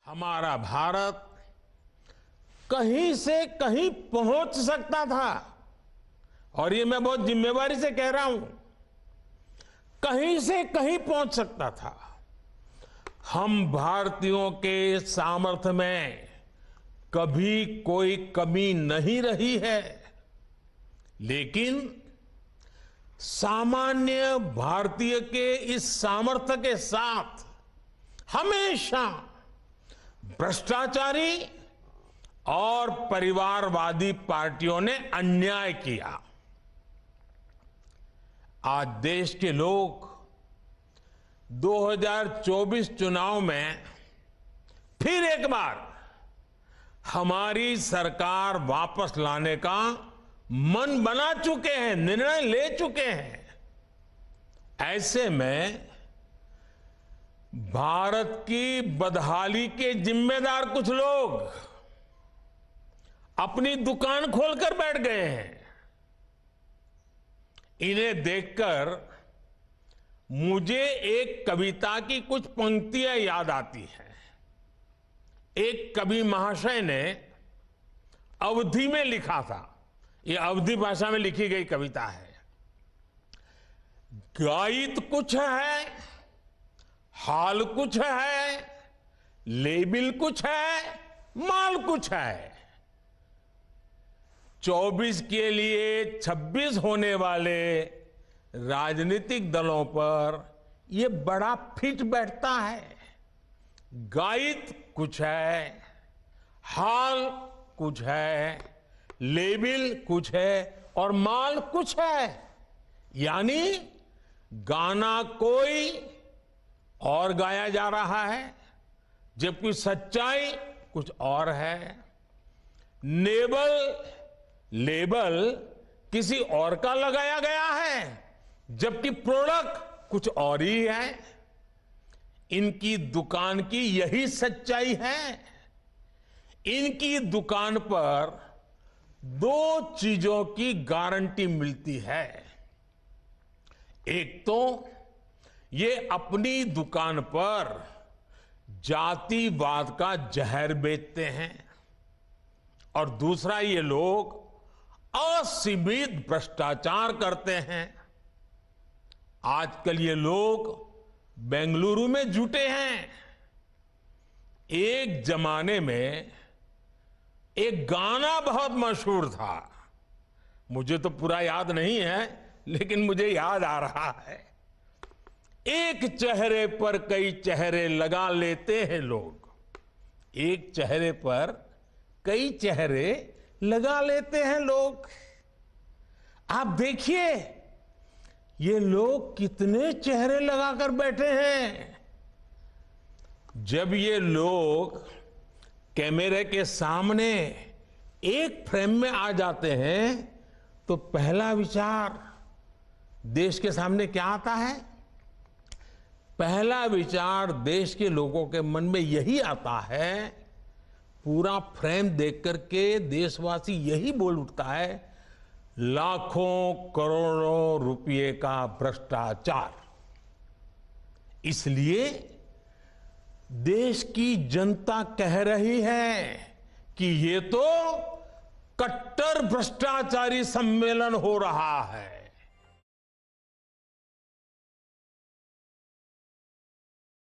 हमारा भारत कहीं से कहीं पहुंच सकता था, और ये मैं बहुत जिम्मेवारी से कह रहा हूं, कहीं से कहीं पहुंच सकता था। हम भारतीयों के सामर्थ्य में कभी कोई कमी नहीं रही है, लेकिन सामान्य भारतीय के इस सामर्थ्य के साथ हमेशा भ्रष्टाचारी और परिवारवादी पार्टियों ने अन्याय किया। आज देश के लोग 2024 चुनाव में फिर एक बार हमारी सरकार वापस लाने का मन बना चुके हैं, निर्णय ले चुके हैं। ऐसे में भारत की बदहाली के जिम्मेदार कुछ लोग अपनी दुकान खोलकर बैठ गए हैं। इन्हें देखकर मुझे एक कविता की कुछ पंक्तियां याद आती हैं। एक कवि महाशय ने अवधी में लिखा था, यह अवधी भाषा में लिखी गई कविता है। गायित कुछ है, हाल कुछ है, लेबिल कुछ है, माल कुछ है। 24 के लिए 26 होने वाले राजनीतिक दलों पर यह बड़ा फिट बैठता है। गायित कुछ है, हाल कुछ है, लेबिल कुछ है और माल कुछ है। यानी गाना कोई और गाया जा रहा है, जबकि सच्चाई कुछ और है। लेबल किसी और का लगाया गया है, जबकि प्रोडक्ट कुछ और ही है। इनकी दुकान की यही सच्चाई है। इनकी दुकान पर दो चीजों की गारंटी मिलती है। एक तो ये अपनी दुकान पर जातिवाद का जहर बेचते हैं, और दूसरा ये लोग असीमित भ्रष्टाचार करते हैं। आजकल ये लोग बेंगलुरु में जुटे हैं। एक जमाने में एक गाना बहुत मशहूर था, मुझे तो पूरा याद नहीं है, लेकिन मुझे याद आ रहा है। एक चेहरे पर कई चेहरे लगा लेते हैं लोग, एक चेहरे पर कई चेहरे लगा लेते हैं लोग। आप देखिए ये लोग कितने चेहरे लगाकर बैठे हैं। जब ये लोग कैमरे के सामने एक फ्रेम में आ जाते हैं तो पहला विचार देश के सामने क्या आता है? पहला विचार देश के लोगों के मन में यही आता है, पूरा फ्रेम देख करके देशवासी यही बोल उठता है, लाखों करोड़ों रुपए का भ्रष्टाचार। इसलिए देश की जनता कह रही है कि ये तो कट्टर भ्रष्टाचारी सम्मेलन हो रहा है।